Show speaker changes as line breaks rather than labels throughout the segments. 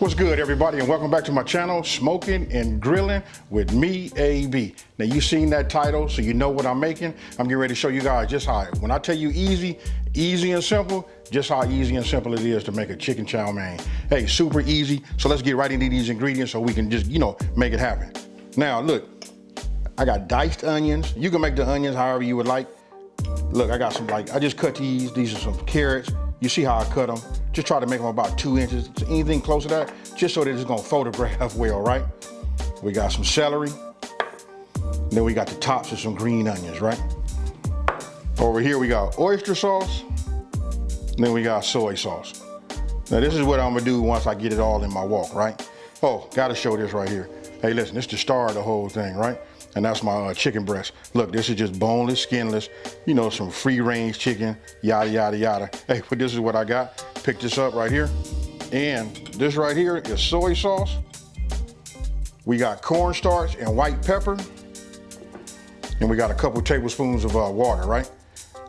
What's good, everybody, and welcome back to my channel, Smoking and Grilling with me, AB. Now, you seen that title, so you know what I'm making. I'm getting ready to show you guys just how, when I tell you easy and simple, just how easy and simple it is to make a chicken chow mein. Hey, super easy. So let's get right into these ingredients so we can just, make it happen. Now, look, I got diced onions. You can make the onions however you would like. Look, I got some, I just cut these. These are some carrots. You see how I cut them. Just try to make them about 2 inches. Anything close to that, just so that it's gonna photograph well, right? We got some celery. Then we got the tops of some green onions, right? Over here we got oyster sauce. Then we got soy sauce. Now this is what I'm gonna do once I get it all in my wok, right? Oh, gotta show this right here. Hey, listen, this is the star of the whole thing, right? And that's my chicken breast. Look, this is just boneless, skinless, some free range chicken, yada, yada, yada. Hey, but this is what I got. Pick this up right here. And this right here is soy sauce. We got cornstarch and white pepper. And we got a couple tablespoons of water, right?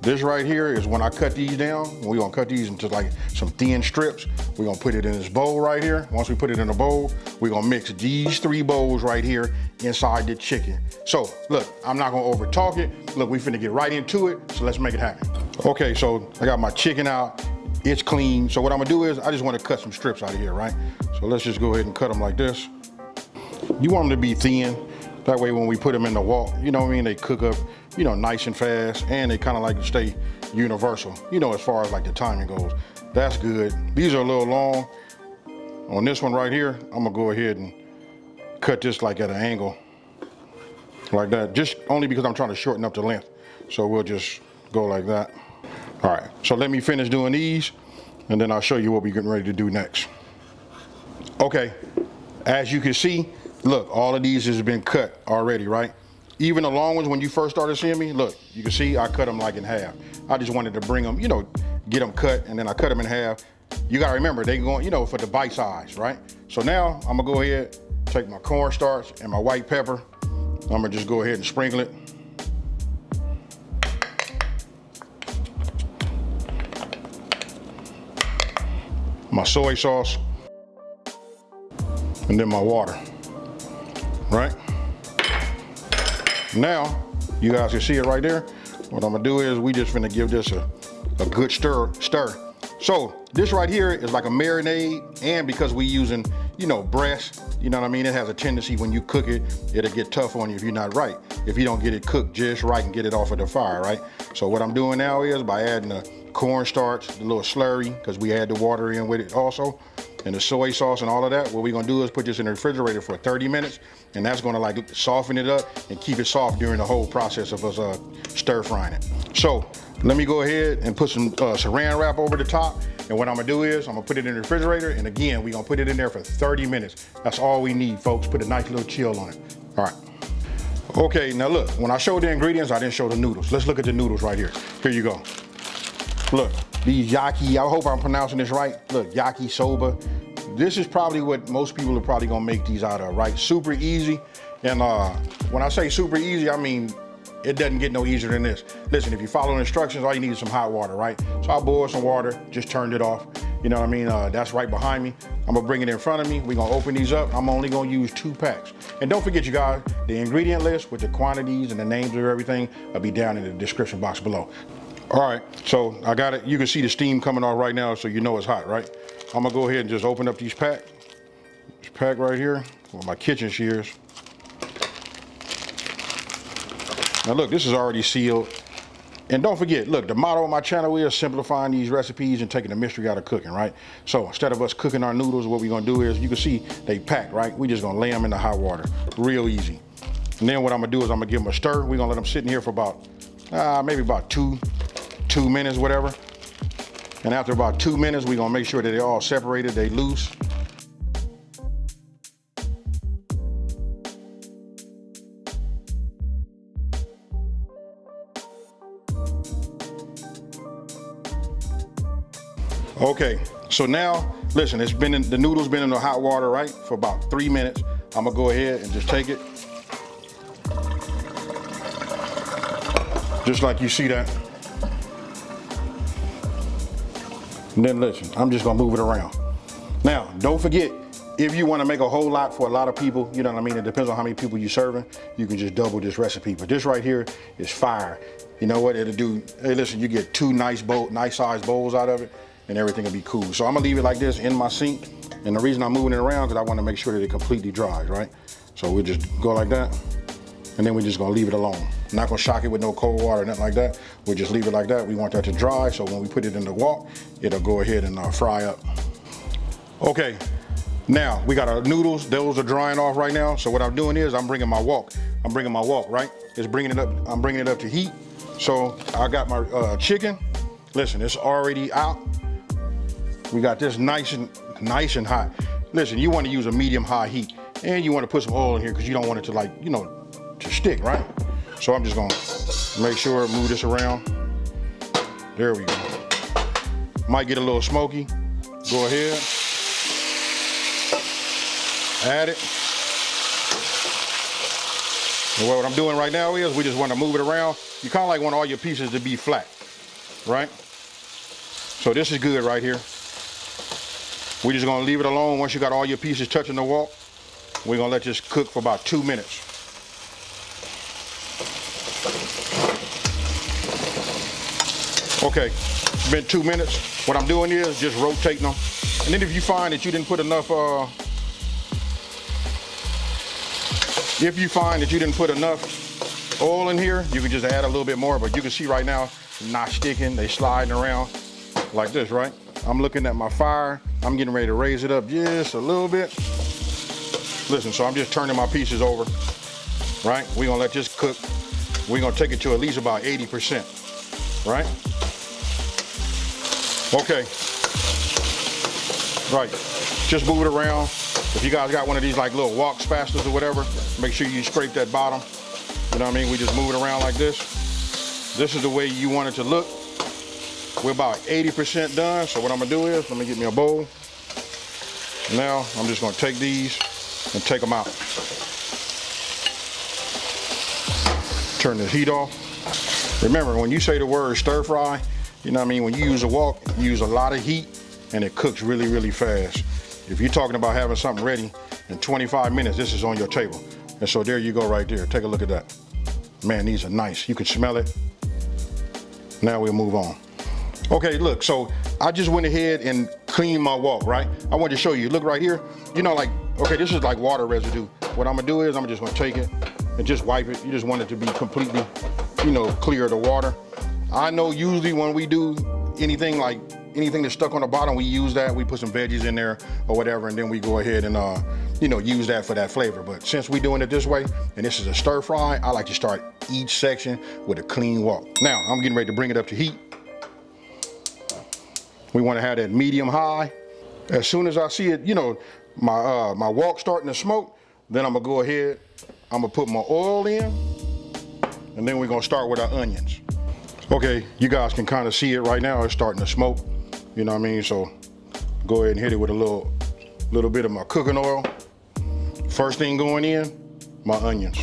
This right here is when I cut these down. We're gonna cut these into like some thin strips. We're gonna put it in this bowl right here. Once we put it in the bowl, we're gonna mix these 3 bowls right here inside the chicken. So look, I'm not gonna over talk it. Look, we finna get right into it, so let's make it happen. Okay, so I got my chicken out. It's clean. So what I'm gonna do is I just wanna cut some strips out of here, right? So let's just go ahead and cut them like this. You want them to be thin. That way when we put them in the wok, they cook up, nice and fast, and they kind of like to stay universal, as far as like the timing goes. That's good. These are a little long. On this one right here, I'm gonna go ahead and cut this like at an angle, like that, just only because I'm trying to shorten up the length. So we'll just go like that. All right, so let me finish doing these, and then I'll show you what we're getting ready to do next. Okay, as you can see, look, all of these has been cut already, right? Even the long ones, when you first started seeing me, look, you can see I cut them like in half. I just wanted to bring them, get them cut, and then I cut them in half. You gotta remember, they going, for the bite size, right? So now I'm gonna go ahead, take my cornstarch and my white pepper. I'm gonna just go ahead and sprinkle it. My soy sauce, and then my water. Right? Now, you guys can see it right there. What I'm gonna do is we just finna give this a good stir. So this right here is like a marinade, and because we using, breast, you know what I mean? It has a tendency when you cook it, it'll get tough on you if you're not right. If you don't get it cooked just right and get it off of the fire, right? So what I'm doing now is by adding the cornstarch, the little slurry, because we add the water in with it also, and the soy sauce and all of that, what we're gonna do is put this in the refrigerator for 30 minutes, and that's gonna like soften it up and keep it soft during the whole process of us stir frying it. So let me go ahead and put some saran wrap over the top, and what I'm gonna do is I'm gonna put it in the refrigerator, and again, we're gonna put it in there for 30 minutes. That's all we need, folks. Put a nice little chill on it. All right. Okay, now look, when I showed the ingredients, I didn't show the noodles. Let's look at the noodles right here. Here you go. Look, these yaki, I hope I'm pronouncing this right. Look, yaki soba. This is probably what most people are probably gonna make these out of, right? Super easy. And when I say super easy, I mean, it doesn't get no easier than this. Listen, if you follow instructions, all you need is some hot water, right? So I boiled some water, just turned it off. You know what I mean? That's right behind me. I'm gonna bring it in front of me. We're gonna open these up. I'm only gonna use 2 packs. And don't forget, you guys, the ingredient list with the quantities and the names of everything will be down in the description box below. All right, so I got it. You can see the steam coming off right now, so you know it's hot, right? I'm gonna go ahead and just open up these packs. This pack right here with my kitchen shears. Now look, this is already sealed. And don't forget, look, the motto of my channel is simplifying these recipes and taking the mystery out of cooking, right? So instead of us cooking our noodles, what we're gonna do is, you can see they packed, right? We just gonna lay them in the hot water, real easy. And then what I'm gonna do is I'm gonna give them a stir. We're gonna let them sit in here for about, maybe about two minutes, whatever. And after about 2 minutes, we're gonna make sure that they're all separated, they loose. Okay, so now, listen, the noodles been in the hot water, right, for about 3 minutes. I'm gonna go ahead and just take it. Just like you see that. And then listen, I'm just gonna move it around. Now, don't forget, If you want to make a whole lot for a lot of people, you know what I mean? It depends on how many people you're serving. You can just double this recipe. But this right here is fire. You know what it'll do? Hey, listen, you get two nice sized bowls out of it, and everything will be cool. So I'm gonna leave it like this in my sink. And the reason I'm moving it around, because I want to make sure that it completely dries, right? So we'll just go like that, and then we're just gonna leave it alone. I'm not gonna shock it with no cold water or nothing like that. We'll just leave it like that. We want that to dry, so when we put it in the wok, it'll go ahead and fry up. Okay. Now, we got our noodles, those are drying off right now. So what I'm doing is I'm bringing my wok, right? I'm bringing it up to heat. So I got my chicken. Listen, it's already out. We got this nice and hot. Listen, you want to use a medium-high heat, and you want to put some oil in here because you don't want it to, like, you know, to stick, right? So I'm just gonna make sure, move this around. There we go. Might get a little smoky. Go ahead. Add it. And what I'm doing right now is we just want to move it around. You kind of like want all your pieces to be flat, right? So this is good right here. We're just gonna leave it alone. Once you got all your pieces touching the wok, we're gonna let this cook for about 2 minutes. Okay, it's been 2 minutes. What I'm doing is just rotating them. And then if you find that you didn't put enough oil in here, you can just add a little bit more, but you can see right now, not sticking, they sliding around like this, right? I'm looking at my fire. I'm getting ready to raise it up just a little bit. Listen, so I'm just turning my pieces over, right? We're gonna let this cook. We're gonna take it to at least about 80%, right? Okay, right, just move it around. If you guys got one of these like little wok spatulas or whatever, make sure you scrape that bottom. You know what I mean? We just move it around like this. This is the way you want it to look. We're about 80% done. So what I'm gonna do is, let me get me a bowl. Now, I'm just gonna take these and take them out. Turn the heat off. Remember, when you say the word stir fry, you know what I mean? When you use a wok, you use a lot of heat and it cooks really, really fast. If you're talking about having something ready in 25 minutes, this is on your table. And so there you go right there. Take a look at that. Man, these are nice. You can smell it. Now we'll move on. Okay, look, so I just went ahead and cleaned my wok, right? I wanted to show you, look right here. You know, like, okay, this is like water residue. What I'm gonna do is I'm just gonna take it and just wipe it. You just want it to be completely, you know, clear of the water. I know usually when we do anything that's stuck on the bottom, we use that. We put some veggies in there or whatever, and then we go ahead and, you know, use that for that flavor. But since we're doing it this way, and this is a stir fry, I like to start each section with a clean wok. Now, I'm getting ready to bring it up to heat. We want to have that medium high. As soon as I see it, you know, my wok starting to smoke, then I'm gonna go ahead, I'm gonna put my oil in, and then we're gonna start with our onions. Okay, you guys can kind of see it right now. It's starting to smoke. You know what I mean? So go ahead and hit it with a little bit of my cooking oil. First thing going in, my onions.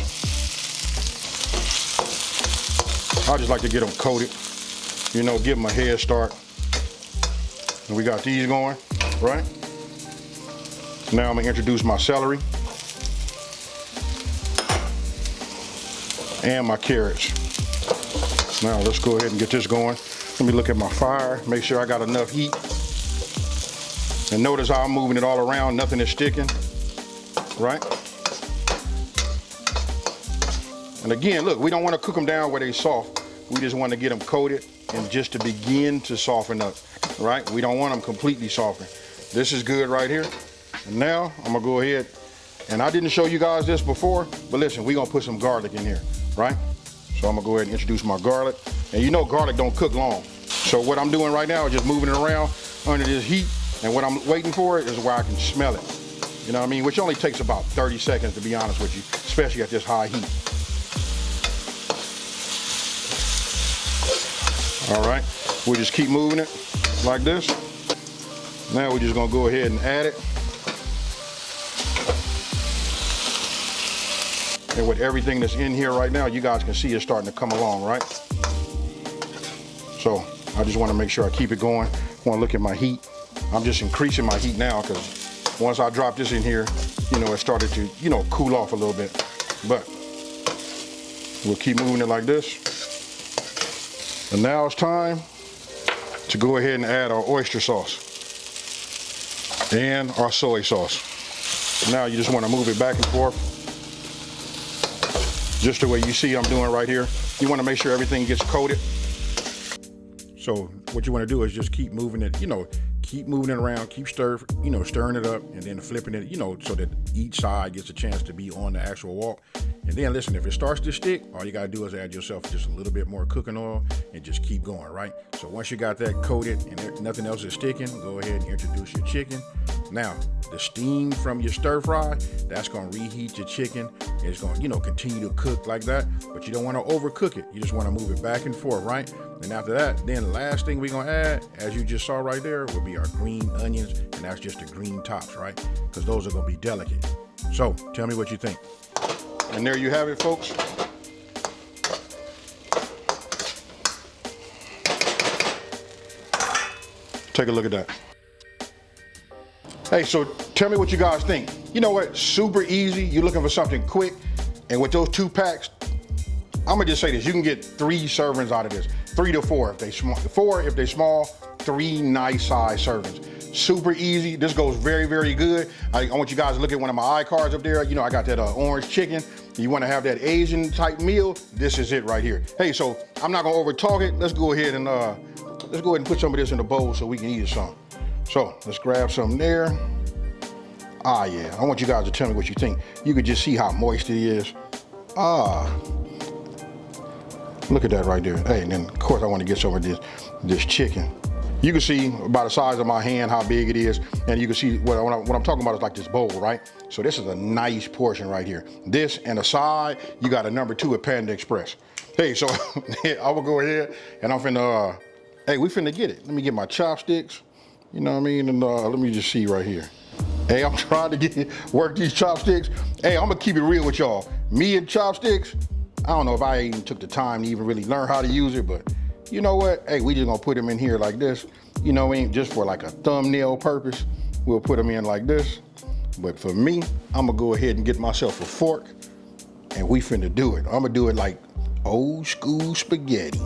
I just like to get them coated, you know, give them a head start. And we got these going, right? Now I'm gonna introduce my celery and my carrots. Now let's go ahead and get this going. Let me look at my fire, make sure I got enough heat. And notice how I'm moving it all around, nothing is sticking, right? And again, look, we don't want to cook them down where they're soft. We just want to get them coated and just to begin to soften up, right? We don't want them completely softened. This is good right here. And now I'm gonna go ahead, and I didn't show you guys this before, but listen, we're gonna put some garlic in here, right? So I'm gonna go ahead and introduce my garlic. And you know garlic don't cook long. So what I'm doing right now is just moving it around under this heat, and what I'm waiting for is where I can smell it. You know what I mean? Which only takes about 30 seconds, to be honest with you, especially at this high heat. All right, we'll just keep moving it like this. Now we're just gonna go ahead and add it. And with everything that's in here right now, you guys can see it's starting to come along, right? So I just want to make sure I keep it going. I want to look at my heat. I'm just increasing my heat now because once I dropped this in here, you know, it started to, you know, cool off a little bit. But we'll keep moving it like this. And now it's time to go ahead and add our oyster sauce and our soy sauce. Now you just want to move it back and forth, just the way you see I'm doing right here. You want to make sure everything gets coated. So what you want to do is just keep moving it, you know, keep moving it around, keep stirring it up, and then flipping it, you know, so that each side gets a chance to be on the actual wok. And then listen, if it starts to stick, all you gotta do is add yourself just a little bit more cooking oil and just keep going, right? So once you got that coated and nothing else is sticking, go ahead and introduce your chicken. Now, the steam from your stir fry, that's gonna reheat your chicken. It's gonna, you know, continue to cook like that, but you don't wanna overcook it. You just wanna move it back and forth, right? And after that, then the last thing we're gonna add, as you just saw right there, will be our green onions, and that's just the green tops, right? Because those are gonna be delicate. So, tell me what you think. And there you have it, folks. Take a look at that. Hey, so tell me what you guys think. You know what? Super easy. You're looking for something quick. And with those 2 packs, I'm gonna just say this. You can get 3 servings out of this. 3 to 4 if they small. 4 if they small. 3 nice size servings. Super easy. This goes very, very good. I want you guys to look at one of my iCards up there. You know, I got that orange chicken. You want to have that Asian type meal, this is it right here. Hey, so I'm not gonna over talk it. Let's go ahead and put some of this in the bowl so we can eat some. So let's grab some there. Ah, yeah, I want you guys to tell me what you think. You could just see how moist it is. Ah, look at that right there. Hey, and then of course I want to get some of this chicken. You can see by the size of my hand how big it is, and you can see what I'm talking about is like this bowl, right? So this is a nice portion right here. This and a side, you got a number 2 at Panda Express. Hey, so I will go ahead and I'm finna, hey, we finna get it. Let me get my chopsticks, you know what I mean? And let me just see right here. Hey, I'm trying to work these chopsticks. Hey, I'm gonna keep it real with y'all. Me and chopsticks, I don't know if I even took the time to even really learn how to use it, but you know what? Hey, we just gonna put them in here like this. You know what I mean? Just for like a thumbnail purpose, we'll put them in like this. But for me, I'm gonna go ahead and get myself a fork and we finna do it. I'm gonna do it like old school spaghetti.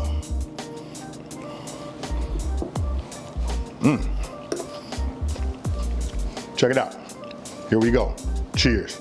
Check it out. Here we go. Cheers.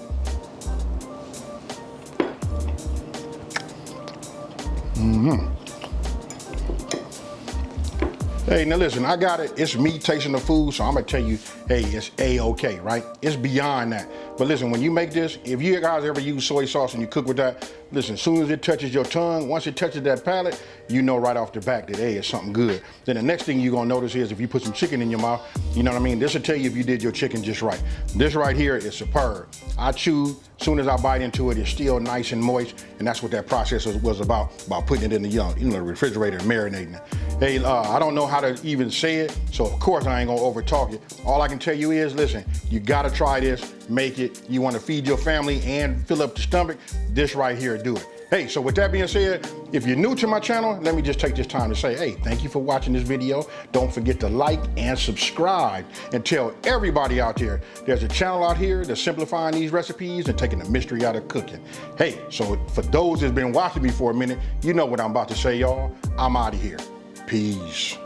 Hey, now listen, I got it. It's me tasting the food, so I'm gonna tell you, hey, it's A-okay, right? It's beyond that. But listen, when you make this, if you guys ever use soy sauce and you cook with that, listen, as soon as it touches your tongue, once it touches that palate, you know right off the back that, hey, it's something good. Then the next thing you're gonna notice is if you put some chicken in your mouth, you know what I mean? This will tell you if you did your chicken just right. This right here is superb. I chew, as soon as I bite into it, it's still nice and moist, and that's what that process was about putting it in the refrigerator and marinating it. Hey, I don't know how to even say it, so of course I ain't gonna over talk it. All I can tell you is, listen, you gotta try this, make it. You wanna feed your family and fill up the stomach, this right here, do it. Hey, so with that being said, if you're new to my channel, let me just take this time to say, hey, thank you for watching this video. Don't forget to like and subscribe and tell everybody out there there's a channel out here that's simplifying these recipes and taking the mystery out of cooking. Hey, so for those that's been watching me for a minute, you know what I'm about to say, y'all. I'm out of here. Peace.